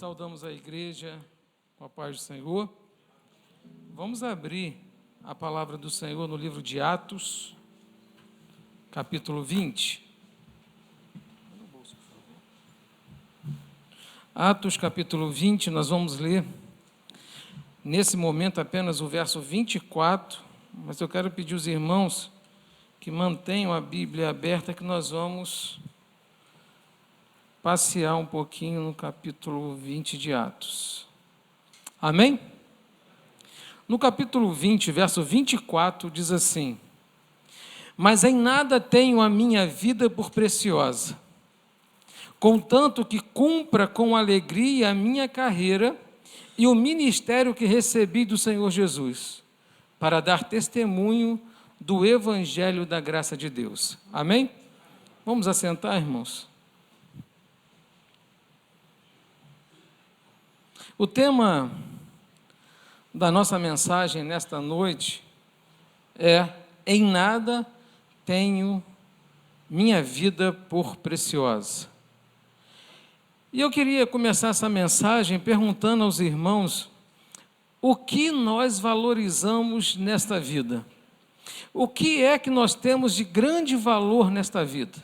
Saudamos a igreja com a paz do Senhor. Vamos abrir a palavra do Senhor no livro de Atos, capítulo 20. Atos, capítulo 20, nós vamos ler, nesse momento, apenas o verso 24, mas eu quero pedir aos irmãos que mantenham a Bíblia aberta, que nós vamos passear um pouquinho no capítulo 20 de Atos. Amém? No capítulo 20, verso 24, diz assim: Mas em nada tenho a minha vida por preciosa, contanto que cumpra com alegria a minha carreira e o ministério que recebi do Senhor Jesus, para dar testemunho do Evangelho da graça de Deus. Amém? Vamos assentar, irmãos? O tema da nossa mensagem nesta noite é: em nada tenho minha vida por preciosa. E eu queria começar essa mensagem perguntando aos irmãos o que nós valorizamos nesta vida. O que é que nós temos de grande valor nesta vida?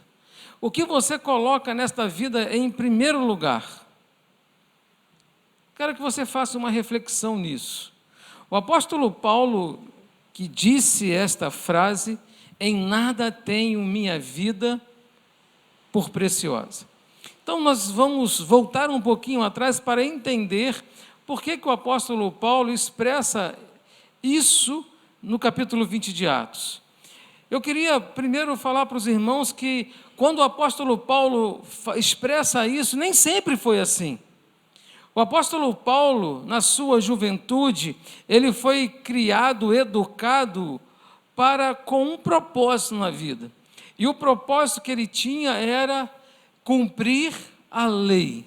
O que você coloca nesta vida em primeiro lugar? Quero que você faça uma reflexão nisso. O apóstolo Paulo, que disse esta frase, em nada tenho minha vida por preciosa. Então nós vamos voltar um pouquinho atrás para entender por que o apóstolo Paulo expressa isso no capítulo 20 de Atos. Eu queria primeiro falar para os irmãos que quando o apóstolo Paulo expressa isso, nem sempre foi assim. O apóstolo Paulo, na sua juventude, ele foi criado, educado com um propósito na vida. E o propósito que ele tinha era cumprir a lei.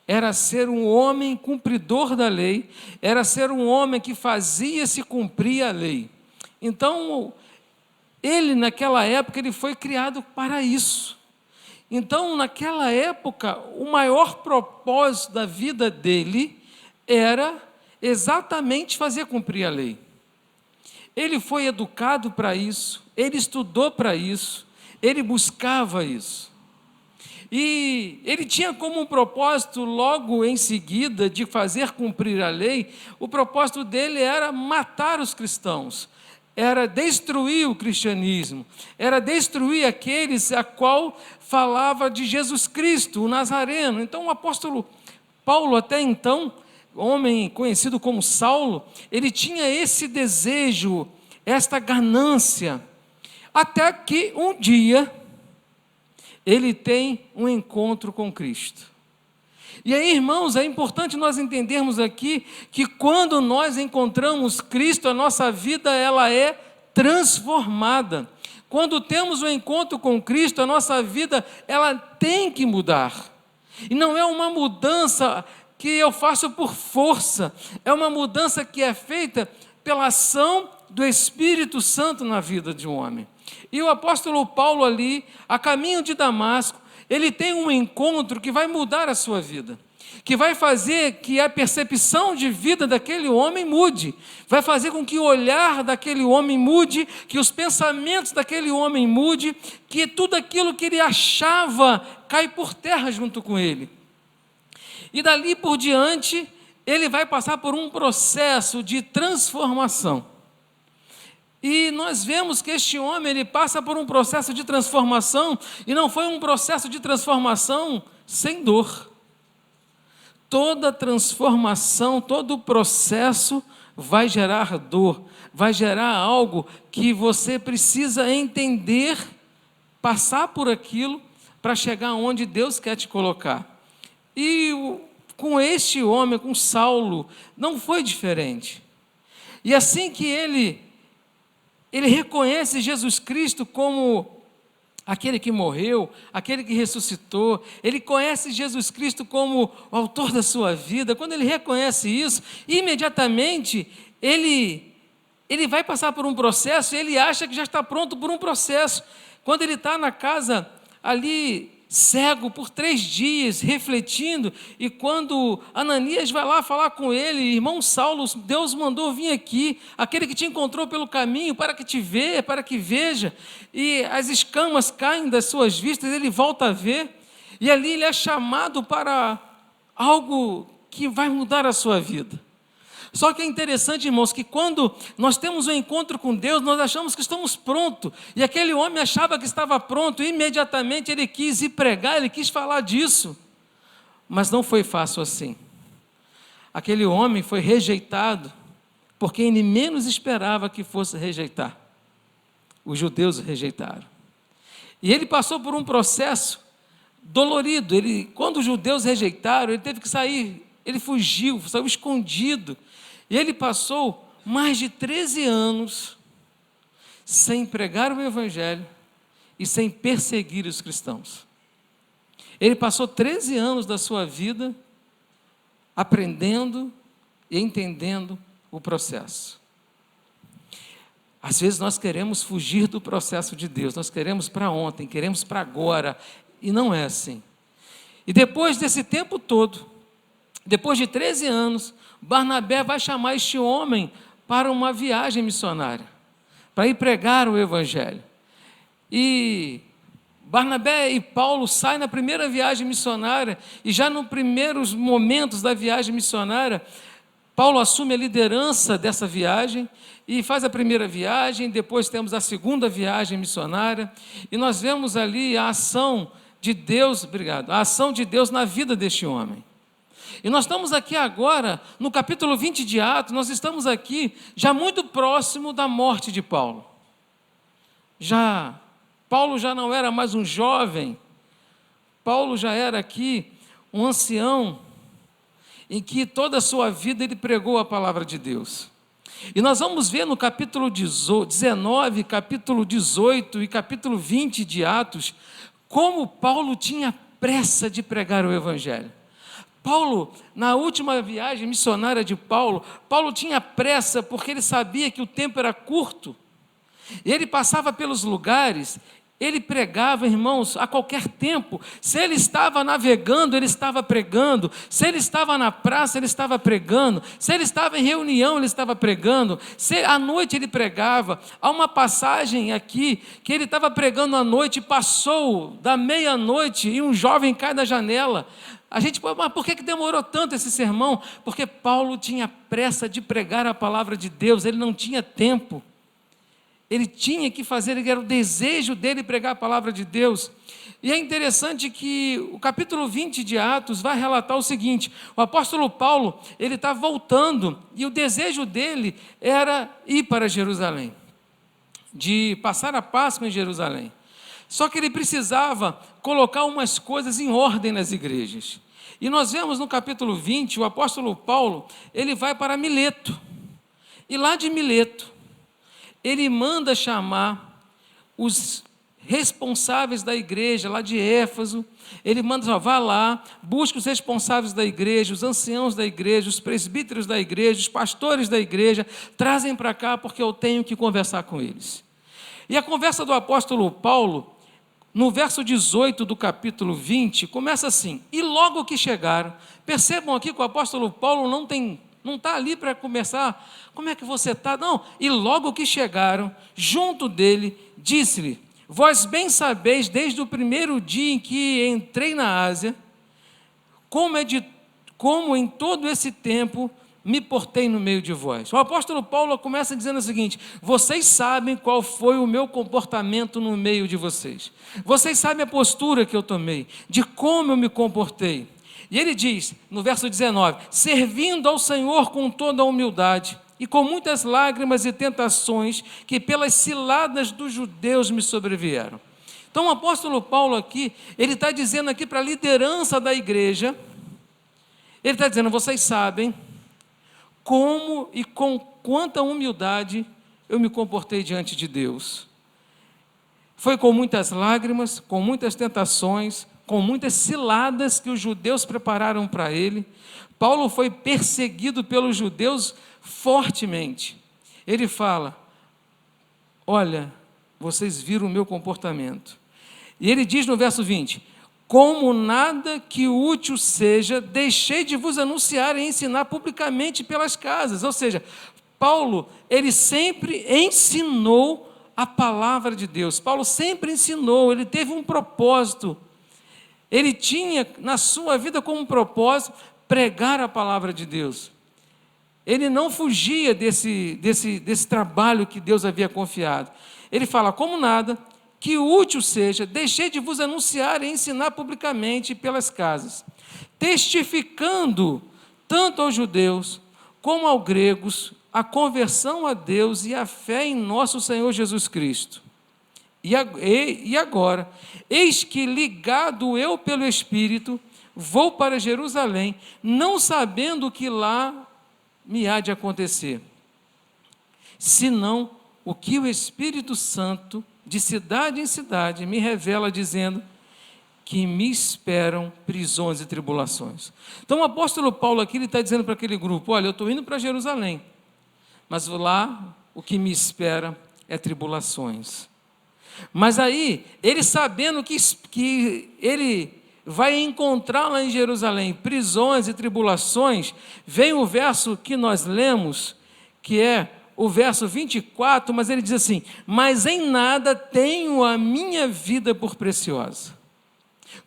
Era ser um homem cumpridor da lei, era ser um homem que fazia-se cumprir a lei. Então, ele naquela época, ele foi criado para isso. Então, naquela época, o maior propósito da vida dele era exatamente fazer cumprir a lei. Ele foi educado para isso, ele estudou para isso, ele buscava isso. E ele tinha como um propósito, logo em seguida, de fazer cumprir a lei, o propósito dele era matar os cristãos, era destruir o cristianismo, era destruir aqueles a qual falava de Jesus Cristo, o Nazareno. Então o apóstolo Paulo, até então, homem conhecido como Saulo, ele tinha esse desejo, esta ganância, até que um dia ele tem um encontro com Cristo. E aí, irmãos, é importante nós entendermos aqui que quando nós encontramos Cristo, a nossa vida ela é transformada. Quando temos um encontro com Cristo, a nossa vida ela tem que mudar. E não é uma mudança que eu faço por força, é uma mudança que é feita pela ação do Espírito Santo na vida de um homem. E o apóstolo Paulo ali, a caminho de Damasco, ele tem um encontro que vai mudar a sua vida, que vai fazer que a percepção de vida daquele homem mude, vai fazer com que o olhar daquele homem mude, que os pensamentos daquele homem mude, que tudo aquilo que ele achava cai por terra junto com ele. E dali por diante, ele vai passar por um processo de transformação. E nós vemos que este homem, ele passa por um processo de transformação, e não foi um processo de transformação sem dor. Toda transformação, todo processo vai gerar dor, vai gerar algo que você precisa entender, passar por aquilo, para chegar onde Deus quer te colocar. E com este homem, com Saulo, não foi diferente. E assim que ele reconhece Jesus Cristo como aquele que morreu, aquele que ressuscitou, ele conhece Jesus Cristo como o autor da sua vida. Quando ele reconhece isso, imediatamente ele vai passar por um processo, ele acha que já está pronto por um processo. Quando ele está na casa ali cego por 3 dias, refletindo, e quando Ananias vai lá falar com ele, irmão Saulo, Deus mandou vir aqui, aquele que te encontrou pelo caminho, para que te veja, para que veja, e as escamas caem das suas vistas, ele volta a ver, e ali ele é chamado para algo que vai mudar a sua vida. Só que é interessante, irmãos, que quando nós temos um encontro com Deus, nós achamos que estamos prontos. E aquele homem achava que estava pronto, e imediatamente ele quis ir pregar, ele quis falar disso. Mas não foi fácil assim. Aquele homem foi rejeitado por quem ele menos esperava que fosse rejeitar. Os judeus o rejeitaram. E ele passou por um processo dolorido. Quando os judeus rejeitaram, ele teve que sair, ele fugiu, saiu escondido. E ele passou mais de 13 anos sem pregar o Evangelho e sem perseguir os cristãos. Ele passou 13 anos da sua vida aprendendo e entendendo o processo. Às vezes nós queremos fugir do processo de Deus, nós queremos para ontem, queremos para agora, e não é assim. E depois desse tempo todo, depois de 13 anos, Barnabé vai chamar este homem para uma viagem missionária, para ir pregar o Evangelho. E Barnabé e Paulo saem na primeira viagem missionária, e já nos primeiros momentos da viagem missionária, Paulo assume a liderança dessa viagem, e faz a primeira viagem, depois temos a segunda viagem missionária, e nós vemos ali a ação de Deus, a ação de Deus na vida deste homem. E nós estamos aqui agora, no capítulo 20 de Atos, nós estamos aqui já muito próximo da morte de Paulo. Paulo já não era mais um jovem, Paulo já era aqui um ancião, em que toda a sua vida ele pregou a palavra de Deus. E nós vamos ver no capítulo 19, capítulo 18 e capítulo 20 de Atos, como Paulo tinha pressa de pregar o Evangelho. Paulo, na última viagem missionária de Paulo tinha pressa porque ele sabia que o tempo era curto. Ele passava pelos lugares, ele pregava, irmãos, a qualquer tempo. Se ele estava navegando, ele estava pregando. Se ele estava na praça, ele estava pregando. Se ele estava em reunião, ele estava pregando. Se à noite ele pregava. Há uma passagem aqui que ele estava pregando à noite, passou da meia-noite e um jovem cai da janela. A gente pode, mas por que demorou tanto esse sermão? Porque Paulo tinha pressa de pregar a palavra de Deus, ele não tinha tempo. Ele tinha que fazer, era o desejo dele pregar a palavra de Deus. E é interessante que o capítulo 20 de Atos vai relatar o seguinte: o apóstolo Paulo, ele está voltando, e o desejo dele era ir para Jerusalém, de passar a Páscoa em Jerusalém. Só que ele precisava colocar umas coisas em ordem nas igrejas. E nós vemos no capítulo 20, o apóstolo Paulo, ele vai para Mileto. E lá de Mileto, ele manda chamar os responsáveis da igreja, lá de Éfeso. Ele manda, vá lá, busque os responsáveis da igreja, os anciãos da igreja, os presbíteros da igreja, os pastores da igreja, trazem para cá porque eu tenho que conversar com eles. E a conversa do apóstolo Paulo, no verso 18 do capítulo 20, começa assim: e logo que chegaram, percebam aqui que o apóstolo Paulo não está ali para começar, como é que você está? Não, e logo que chegaram, junto dele, disse-lhe: vós bem sabeis, desde o primeiro dia em que entrei na Ásia, como em todo esse tempo me portei no meio de vós. O apóstolo Paulo começa dizendo o seguinte: vocês sabem qual foi o meu comportamento no meio de vocês. Vocês sabem a postura que eu tomei, de como eu me comportei. E ele diz, no verso 19: servindo ao Senhor com toda a humildade, e com muitas lágrimas e tentações, que pelas ciladas dos judeus me sobrevieram. Então o apóstolo Paulo aqui, ele está dizendo aqui para a liderança da igreja, ele está dizendo: vocês sabem como e com quanta humildade eu me comportei diante de Deus. Foi com muitas lágrimas, com muitas tentações, com muitas ciladas que os judeus prepararam para ele. Paulo foi perseguido pelos judeus fortemente. Ele fala: olha, vocês viram o meu comportamento. E ele diz no verso 20: como nada que útil seja, deixei de vos anunciar e ensinar publicamente pelas casas. Ou seja, Paulo, ele sempre ensinou a palavra de Deus. Paulo sempre ensinou, ele teve um propósito. Ele tinha na sua vida como propósito pregar a palavra de Deus. Ele não fugia desse trabalho que Deus havia confiado. Ele fala, como nada que útil seja, deixei de vos anunciar e ensinar publicamente pelas casas, testificando tanto aos judeus como aos gregos a conversão a Deus e a fé em nosso Senhor Jesus Cristo. E agora, eis que ligado eu pelo Espírito, vou para Jerusalém, não sabendo o que lá me há de acontecer, senão o que o Espírito Santo, de cidade em cidade, me revela, dizendo que me esperam prisões e tribulações. Então o apóstolo Paulo aqui, ele está dizendo para aquele grupo, olha, eu estou indo para Jerusalém, mas lá o que me espera é tribulações. Mas aí, ele sabendo que ele vai encontrar lá em Jerusalém prisões e tribulações, vem o verso que nós lemos, que é o verso 24, mas ele diz assim, mas em nada tenho a minha vida por preciosa,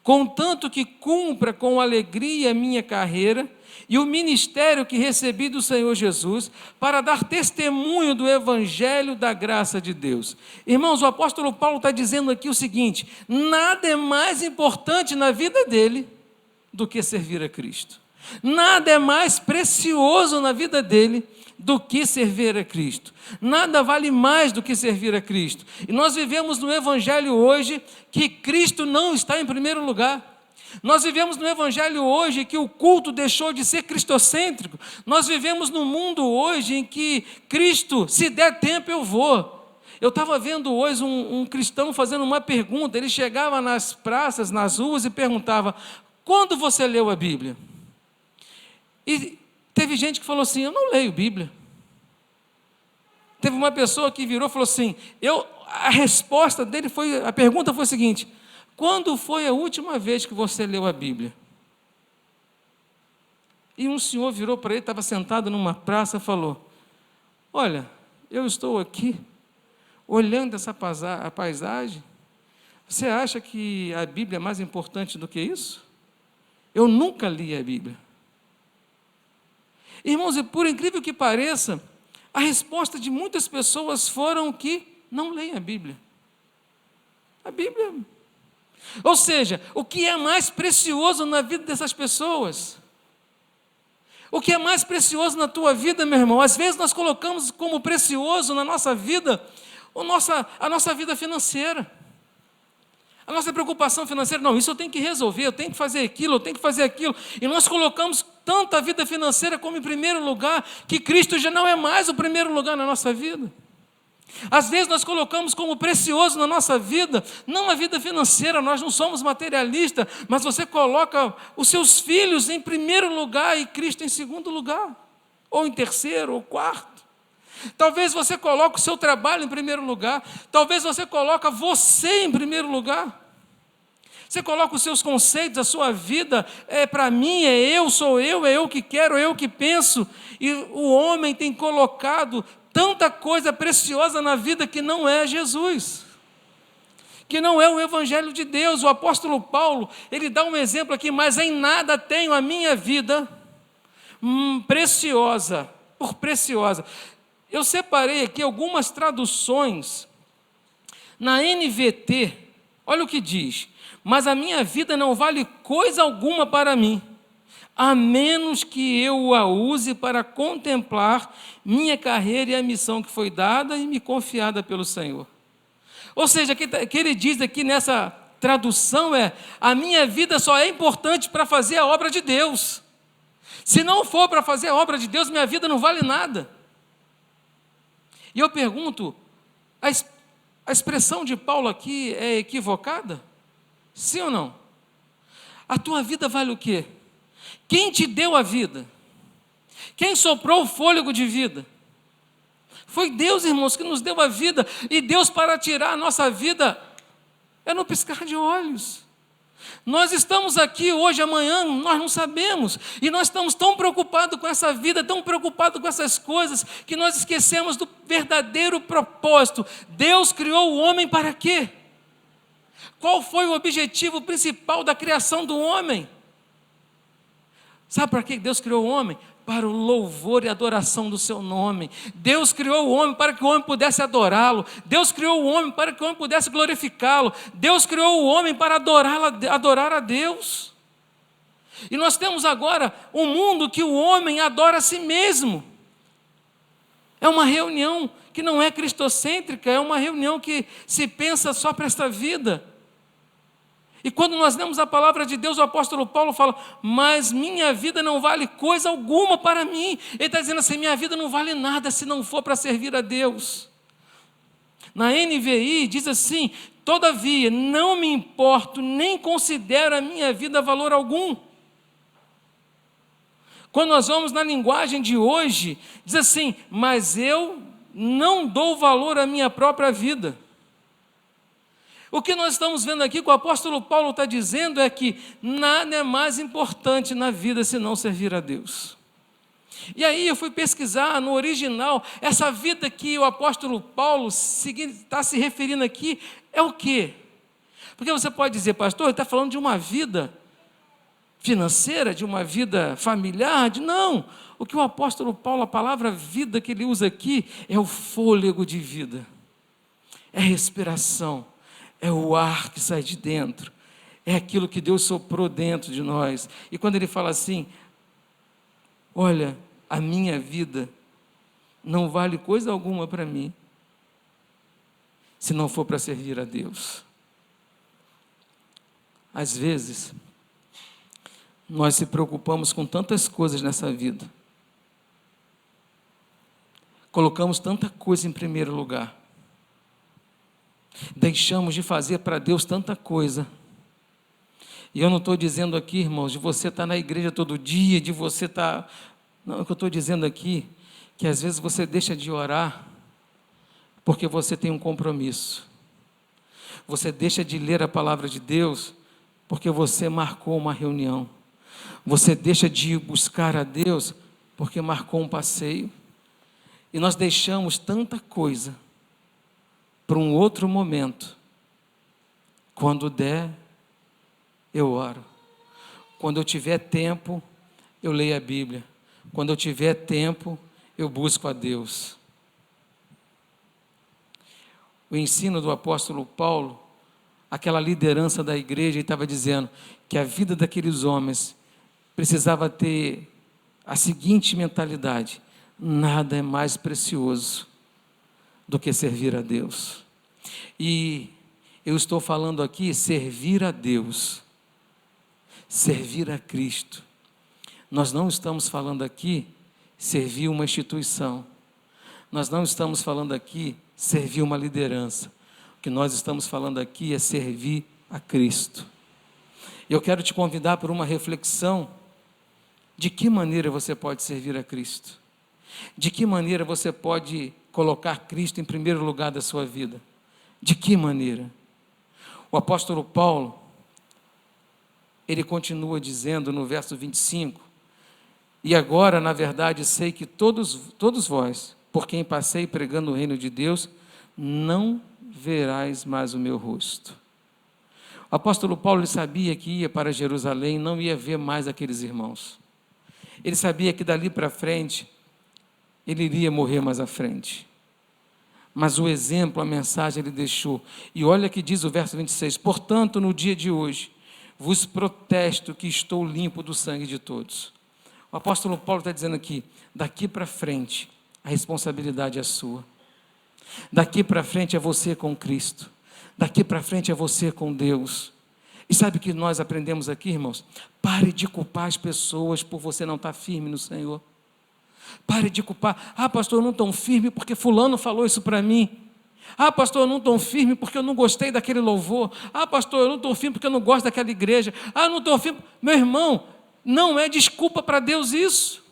contanto que cumpra com alegria a minha carreira e o ministério que recebi do Senhor Jesus, para dar testemunho do evangelho da graça de Deus. Irmãos, o apóstolo Paulo está dizendo aqui o seguinte, nada é mais importante na vida dele do que servir a Cristo. Nada é mais precioso na vida dele do que servir a Cristo. Nada vale mais do que servir a Cristo. E nós vivemos no evangelho hoje que Cristo não está em primeiro lugar. Nós vivemos no evangelho hoje que o culto deixou de ser cristocêntrico. Nós vivemos num mundo hoje em que Cristo, se der tempo eu vou. Eu estava vendo hoje um cristão fazendo uma pergunta. Ele chegava nas praças, nas ruas e perguntava, quando você leu a Bíblia? E teve gente que falou assim, eu não leio Bíblia. Teve uma pessoa que virou e falou assim, a resposta dele foi, a pergunta foi a seguinte, quando foi a última vez que você leu a Bíblia? E um senhor virou para ele, estava sentado numa praça e falou, olha, eu estou aqui, olhando essa paisagem, você acha que a Bíblia é mais importante do que isso? Eu nunca li a Bíblia. Irmãos, e por incrível que pareça, a resposta de muitas pessoas foram que não leem a Bíblia. A Bíblia... Ou seja, o que é mais precioso na vida dessas pessoas? O que é mais precioso na tua vida, meu irmão? Às vezes nós colocamos como precioso na nossa vida a nossa vida financeira. A nossa preocupação financeira, não, isso eu tenho que resolver, eu tenho que fazer aquilo, eu tenho que fazer aquilo. E nós colocamos tanta vida financeira como em primeiro lugar, que Cristo já não é mais o primeiro lugar na nossa vida. Às vezes nós colocamos como precioso na nossa vida, não a vida financeira, nós não somos materialistas, mas você coloca os seus filhos em primeiro lugar e Cristo em segundo lugar, ou em terceiro, ou quarto. Talvez você coloque o seu trabalho em primeiro lugar, talvez você coloque você em primeiro lugar. Você coloca os seus conceitos, a sua vida, para mim, sou eu, é eu que quero, é eu que penso. E o homem tem colocado tanta coisa preciosa na vida que não é Jesus, que não é o Evangelho de Deus. O apóstolo Paulo, ele dá um exemplo aqui, mas em nada tenho a minha vida preciosa, por preciosa. Eu separei aqui algumas traduções, na NVT, olha o que diz, mas a minha vida não vale coisa alguma para mim, a menos que eu a use para contemplar minha carreira e a missão que foi dada e me confiada pelo Senhor. Ou seja, o que ele diz aqui nessa tradução a minha vida só é importante para fazer a obra de Deus. Se não for para fazer a obra de Deus, minha vida não vale nada. E eu pergunto, a expressão de Paulo aqui é equivocada? Sim ou não? A tua vida vale o quê? Quem te deu a vida? Quem soprou o fôlego de vida? Foi Deus, irmãos, que nos deu a vida. E Deus, para tirar a nossa vida, é no piscar de olhos. Nós estamos aqui hoje, amanhã, nós não sabemos. E nós estamos tão preocupados com essa vida, tão preocupados com essas coisas, que nós esquecemos do verdadeiro propósito. Deus criou o homem para quê? Qual foi o objetivo principal da criação do homem? Sabe para que Deus criou o homem? Para o louvor e adoração do seu nome. Deus criou o homem para que o homem pudesse adorá-lo. Deus criou o homem para que o homem pudesse glorificá-lo. Deus criou o homem para adorar a Deus. E nós temos agora um mundo que o homem adora a si mesmo. É uma reunião que não é cristocêntrica, é uma reunião que se pensa só para esta vida. E quando nós lemos a palavra de Deus, o apóstolo Paulo fala: mas minha vida não vale coisa alguma para mim. Ele está dizendo assim: minha vida não vale nada se não for para servir a Deus. Na NVI diz assim: todavia não me importo, nem considero a minha vida valor algum. Quando nós vamos na linguagem de hoje, diz assim: mas eu não dou valor à minha própria vida. O que nós estamos vendo aqui, que o apóstolo Paulo está dizendo, é que nada é mais importante na vida senão servir a Deus. E aí eu fui pesquisar no original, essa vida que o apóstolo Paulo está se referindo aqui, é o quê? Porque você pode dizer: pastor, ele está falando de uma vida financeira, de uma vida familiar? Não, o que o apóstolo Paulo, a palavra vida que ele usa aqui, é o fôlego de vida, é respiração. É o ar que sai de dentro, é aquilo que Deus soprou dentro de nós. E quando ele fala assim: olha, a minha vida não vale coisa alguma para mim, se não for para servir a Deus. Às vezes, nós se preocupamos com tantas coisas nessa vida, colocamos tanta coisa em primeiro lugar, deixamos de fazer para Deus tanta coisa. E eu não estou dizendo aqui, irmãos, de você estar na igreja todo dia, de você estar... Não, o que eu estou dizendo aqui, que às vezes você deixa de orar, porque você tem um compromisso. Você deixa de ler a palavra de Deus, porque você marcou uma reunião. Você deixa de ir buscar a Deus, porque marcou um passeio. E nós deixamos tanta coisa para um outro momento. Quando der, eu oro. Quando eu tiver tempo, eu leio a Bíblia. Quando eu tiver tempo, eu busco a Deus. O ensino do apóstolo Paulo, aquela liderança da igreja, ele estava dizendo que a vida daqueles homens precisava ter a seguinte mentalidade: nada é mais precioso do que servir a Deus. E eu estou falando aqui servir a Deus, servir a Cristo. Nós não estamos falando aqui servir uma instituição. Nós não estamos falando aqui servir uma liderança. O que nós estamos falando aqui é servir a Cristo. Eu quero te convidar por uma reflexão. De que maneira você pode servir a Cristo? De que maneira você pode colocar Cristo em primeiro lugar da sua vida? De que maneira? O apóstolo Paulo, ele continua dizendo no verso 25: e agora, na verdade, sei que todos vós, por quem passei pregando o reino de Deus, não verás mais o meu rosto. O apóstolo Paulo, ele sabia que ia para Jerusalém, não ia ver mais aqueles irmãos. Ele sabia que dali para frente, ele iria morrer mais à frente. Mas o exemplo, a mensagem ele deixou. E olha que diz o verso 26: portanto, no dia de hoje, vos protesto que estou limpo do sangue de todos. O apóstolo Paulo está dizendo aqui: daqui para frente, a responsabilidade é sua. Daqui para frente é você com Cristo. Daqui para frente é você com Deus. E sabe o que nós aprendemos aqui, irmãos? Pare de culpar as pessoas por você não estar firme no Senhor. Pare de culpar: ah, pastor, eu não estou firme porque fulano falou isso para mim. Ah, pastor, eu não estou firme porque eu não gostei daquele louvor. Ah, pastor, eu não estou firme porque eu não gosto daquela igreja. Ah, eu não estou firme. Meu irmão, não é desculpa para Deus isso.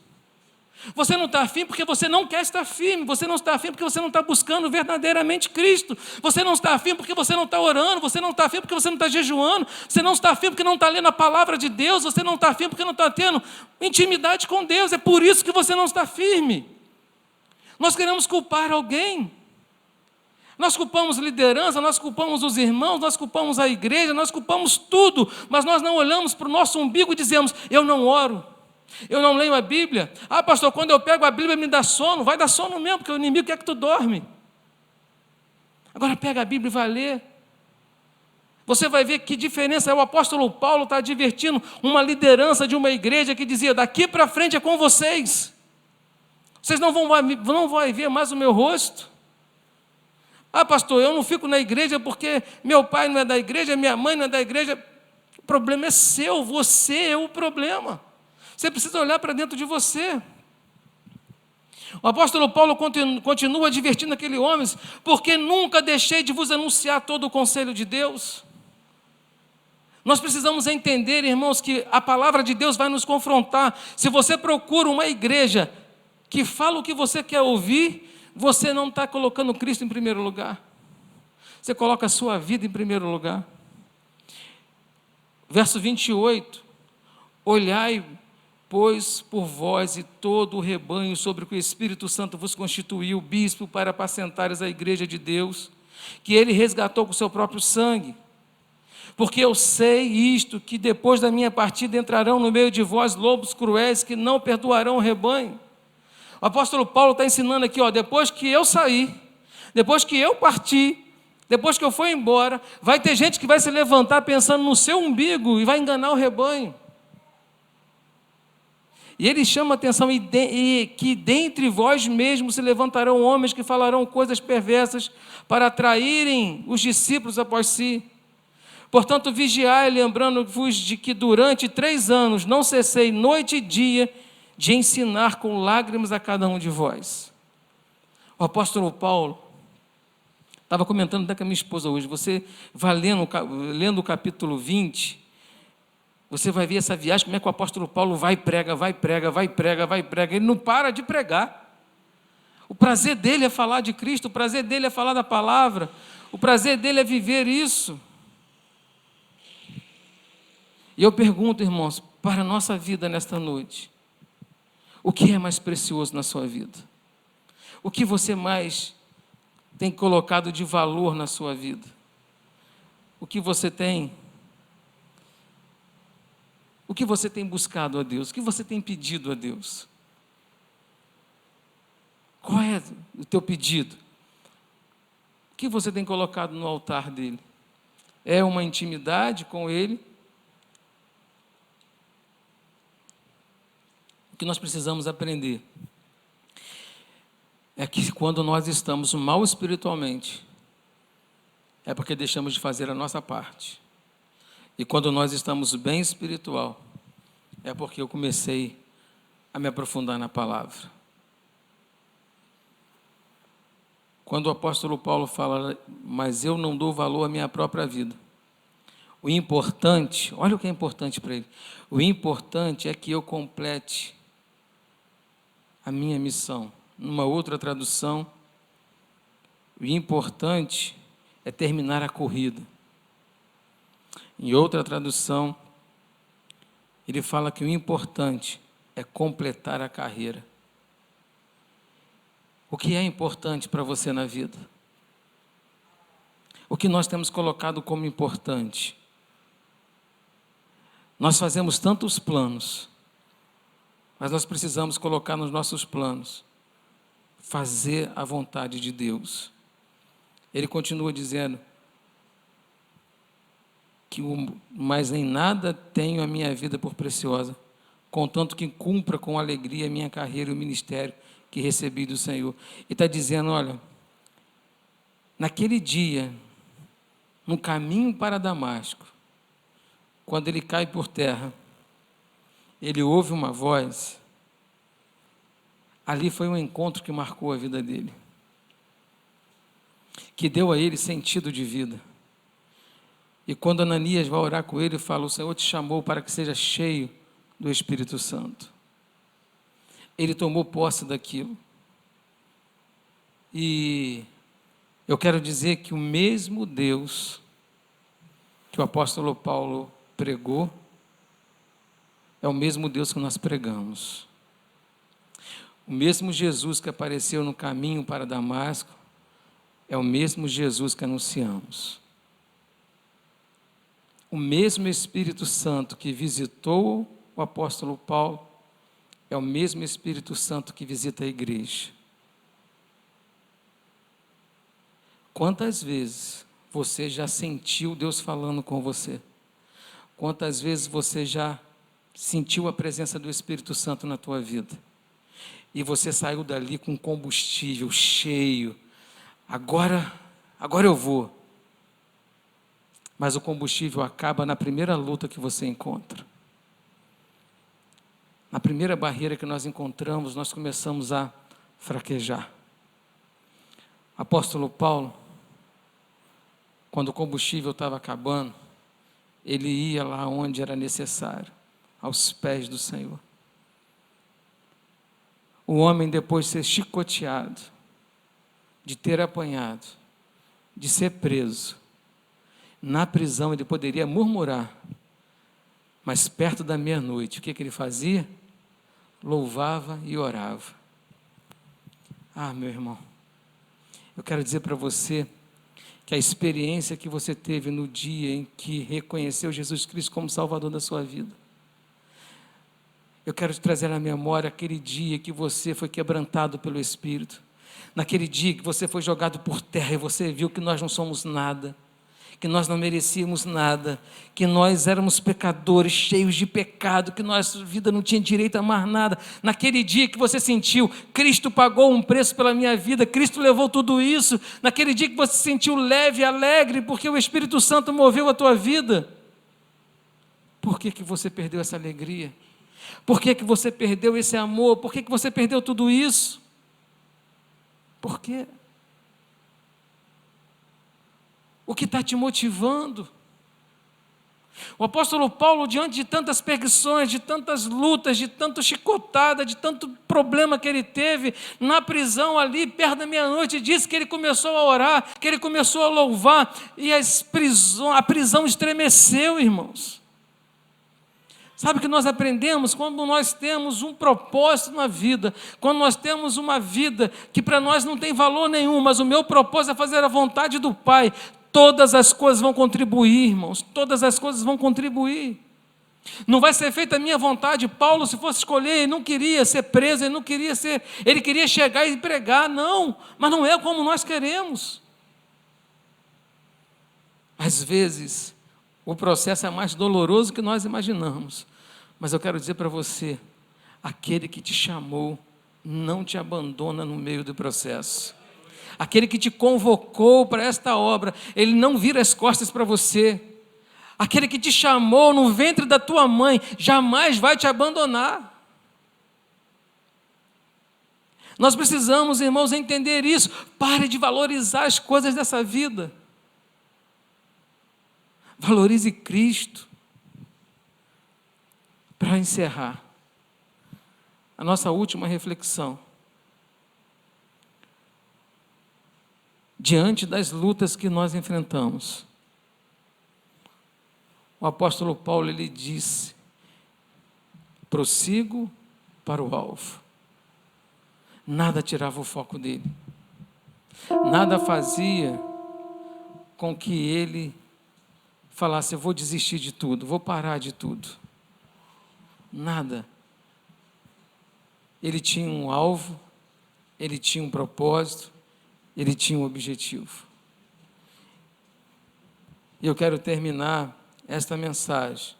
Você não está afim porque você não quer estar firme. Você não está afim porque você não está buscando verdadeiramente Cristo. Você não está afim porque você não está orando. Você não está afim porque você não está jejuando. Você não está afim porque não está lendo a palavra de Deus. Você não está afim porque não está tendo intimidade com Deus. É por isso que você não está firme. Nós queremos culpar alguém. Nós culpamos liderança, nós culpamos os irmãos, nós culpamos a igreja, nós culpamos tudo. Mas nós não olhamos para o nosso umbigo e dizemos: eu não oro. Eu não leio a Bíblia. Ah, pastor, quando eu pego a Bíblia me dá sono. Vai dar sono mesmo, porque o inimigo quer que tu dorme. Agora pega a Bíblia e vai ler. Você vai ver que diferença é. O apóstolo Paulo está advertindo uma liderança de uma igreja que dizia: daqui para frente é com vocês. Vocês não vão ver mais o meu rosto. Ah, pastor, eu não fico na igreja porque meu pai não é da igreja, minha mãe não é da igreja. O problema é seu, você é o problema. Você precisa olhar para dentro de você. O apóstolo Paulo continua advertindo aqueles homens: porque nunca deixei de vos anunciar todo o conselho de Deus. Nós precisamos entender, irmãos, que a palavra de Deus vai nos confrontar. Se você procura uma igreja que fala o que você quer ouvir, você não está colocando Cristo em primeiro lugar. Você coloca a sua vida em primeiro lugar. Verso 28. Olhai, pois, por vós e todo o rebanho sobre o que o Espírito Santo vos constituiu, bispo, para apacentares a igreja de Deus, que ele resgatou com o seu próprio sangue. Porque eu sei isto, que depois da minha partida entrarão no meio de vós lobos cruéis, que não perdoarão o rebanho. O apóstolo Paulo está ensinando aqui, depois que eu sair, depois que eu partir, depois que eu for embora, vai ter gente que vai se levantar pensando no seu umbigo e vai enganar o rebanho. E ele chama a atenção: e que dentre vós mesmos se levantarão homens que falarão coisas perversas para atraírem os discípulos após si. Portanto, vigiai, lembrando-vos de que durante 3 anos não cessei noite e dia de ensinar com lágrimas a cada um de vós. O apóstolo Paulo estava comentando até com a minha esposa hoje. Você vai lendo o capítulo 20, você vai ver essa viagem, como é que o apóstolo Paulo vai e prega, vai prega, vai prega, vai prega. Ele não para de pregar. O prazer dele é falar de Cristo, o prazer dele é falar da palavra, o prazer dele é viver isso. E eu pergunto, irmãos, para a nossa vida nesta noite, o que é mais precioso na sua vida? O que você mais tem colocado de valor na sua vida? O que você tem buscado a Deus? O que você tem pedido a Deus? Qual é o teu pedido? O que você tem colocado no altar dele? É uma intimidade com ele? O que nós precisamos aprender é que quando nós estamos mal espiritualmente, é porque deixamos de fazer a nossa parte. E quando nós estamos bem espiritual, é porque eu comecei a me aprofundar na palavra. Quando o apóstolo Paulo fala: mas eu não dou valor à minha própria vida. O importante, olha o que é importante para ele. O importante é que eu complete a minha missão. Numa outra tradução, o importante é terminar a corrida. Em outra tradução, ele fala que o importante é completar a carreira. O que é importante para você na vida? O que nós temos colocado como importante? Nós fazemos tantos planos, mas nós precisamos colocar nos nossos planos fazer a vontade de Deus. Ele continua dizendo que mas em nada tenho a minha vida por preciosa, contanto que cumpra com alegria a minha carreira e o ministério que recebi do Senhor. E está dizendo: olha, naquele dia, no caminho para Damasco, quando ele cai por terra, ele ouve uma voz. Ali foi um encontro que marcou a vida dele, que deu a ele sentido de vida. E quando Ananias vai orar com ele, fala: o Senhor te chamou para que seja cheio do Espírito Santo. ele tomou posse daquilo. E eu quero dizer que o mesmo Deus que o apóstolo Paulo pregou é o mesmo Deus que nós pregamos. O mesmo Jesus que apareceu no caminho para Damasco é o mesmo Jesus que anunciamos. O mesmo Espírito Santo que visitou o apóstolo Paulo é o mesmo Espírito Santo que visita a igreja. Quantas vezes você já sentiu Deus falando com você? Quantas vezes você já sentiu a presença do Espírito Santo na tua vida? E você saiu dali com combustível cheio. Agora eu vou. Mas o combustível acaba na primeira luta que você encontra. Na primeira barreira que nós encontramos, nós começamos a fraquejar. Apóstolo Paulo, quando o combustível estava acabando, ele ia lá onde era necessário, aos pés do Senhor. O homem, depois de ser chicoteado, de ter apanhado, de ser preso, na prisão ele poderia murmurar, mas perto da meia-noite, o que ele fazia? Louvava e orava. Ah, meu irmão, eu quero dizer para você que a experiência que você teve no dia em que reconheceu Jesus Cristo como Salvador da sua vida, eu quero te trazer à memória aquele dia que você foi quebrantado pelo Espírito, naquele dia que você foi jogado por terra e você viu que nós não somos nada, que nós não merecíamos nada, que nós éramos pecadores, cheios de pecado, que nossa vida não tinha direito a mais nada. Naquele dia que você sentiu, Cristo pagou um preço pela minha vida, Cristo levou tudo isso. Naquele dia que você se sentiu leve e alegre, porque o Espírito Santo moveu a tua vida. Por que você perdeu essa alegria? Por que você perdeu esse amor? Por que você perdeu tudo isso? Por quê? O que está te motivando? O apóstolo Paulo, diante de tantas perseguições, de tantas lutas, de tanto chicotada, de tanto problema que ele teve, na prisão ali, perto da meia-noite, disse que ele começou a orar, que ele começou a louvar, e a prisão estremeceu, irmãos. Sabe o que nós aprendemos? Quando nós temos um propósito na vida, quando nós temos uma vida que para nós não tem valor nenhum, mas o meu propósito é fazer a vontade do Pai, todas as coisas vão contribuir, irmãos, todas as coisas vão contribuir. Não vai ser feita a minha vontade. Paulo, se fosse escolher, ele não queria ser preso, ele queria chegar e pregar, não, mas não é como nós queremos. Às vezes, o processo é mais doloroso que nós imaginamos, mas eu quero dizer para você, aquele que te chamou, não te abandona no meio do processo. Aquele que te convocou para esta obra, ele não vira as costas para você. Aquele que te chamou no ventre da tua mãe, jamais vai te abandonar. Nós precisamos, irmãos, entender isso. Pare de valorizar as coisas dessa vida. Valorize Cristo. Para encerrar, a nossa última reflexão. Diante das lutas que nós enfrentamos, o apóstolo Paulo, ele disse: prossigo para o alvo. Nada tirava o foco dele. Nada fazia com que ele falasse: eu vou desistir de tudo, vou parar de tudo. Nada. Ele tinha um alvo, ele tinha um propósito, ele tinha um objetivo. E eu quero terminar esta mensagem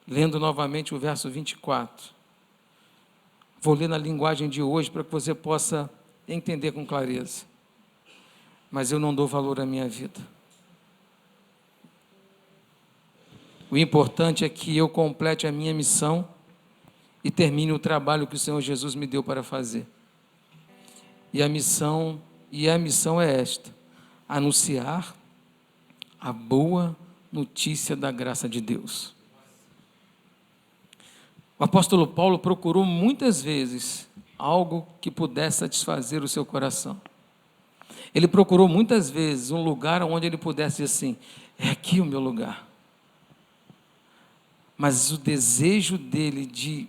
lendo novamente o verso 24. Vou ler na linguagem de hoje para que você possa entender com clareza. Mas eu não dou valor à minha vida. O importante é que eu complete a minha missão e termine o trabalho que o Senhor Jesus me deu para fazer. E a missão é esta: anunciar a boa notícia da graça de Deus. O apóstolo Paulo procurou muitas vezes algo que pudesse satisfazer o seu coração. Ele procurou muitas vezes um lugar onde ele pudesse dizer assim: é aqui o meu lugar. Mas o desejo dele de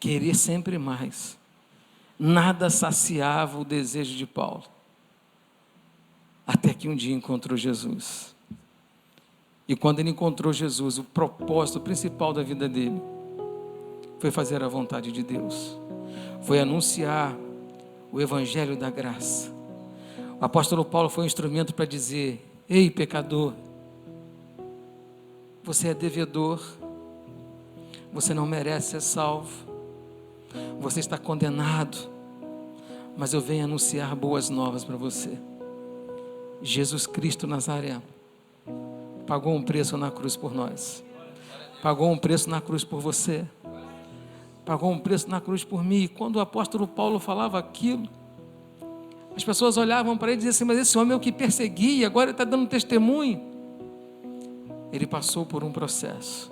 querer sempre mais, nada saciava o desejo de Paulo. Até que um dia encontrou Jesus. E quando ele encontrou Jesus, o propósito principal da vida dele foi fazer a vontade de Deus. Foi anunciar o evangelho da graça. O apóstolo Paulo foi um instrumento para dizer: ei, pecador, você é devedor, você não merece ser salvo, você está condenado, mas eu venho anunciar boas novas para você. Jesus Cristo Nazareno pagou um preço na cruz por nós, pagou um preço na cruz por você, pagou um preço na cruz por mim. E quando o apóstolo Paulo falava aquilo, as pessoas olhavam para ele e diziam assim: mas esse homem é o que perseguia, agora ele está dando testemunho. Ele passou por um processo.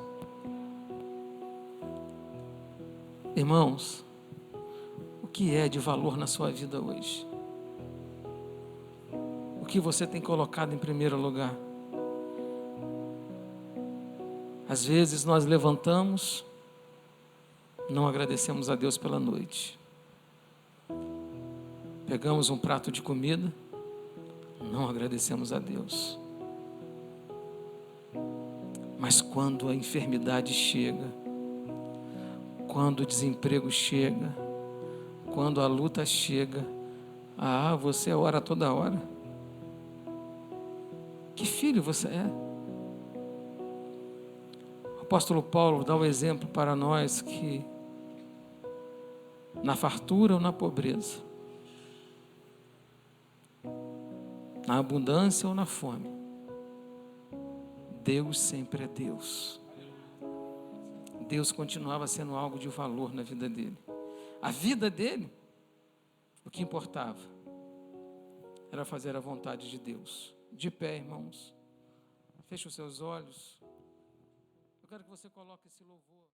Irmãos, o que é de valor na sua vida hoje? O que você tem colocado em primeiro lugar? Às vezes nós levantamos, não agradecemos a Deus pela noite. Pegamos um prato de comida, não agradecemos a Deus. Mas quando a enfermidade chega, quando o desemprego chega, quando a luta chega, você ora toda hora. Que filho você é? O apóstolo Paulo dá o exemplo para nós que na fartura ou na pobreza, na abundância ou na fome, Deus sempre é Deus. Deus continuava sendo algo de valor na vida dele. A vida dele, o que importava era fazer a vontade de Deus. De pé, irmãos, feche os seus olhos. Eu quero que você coloque esse louvor.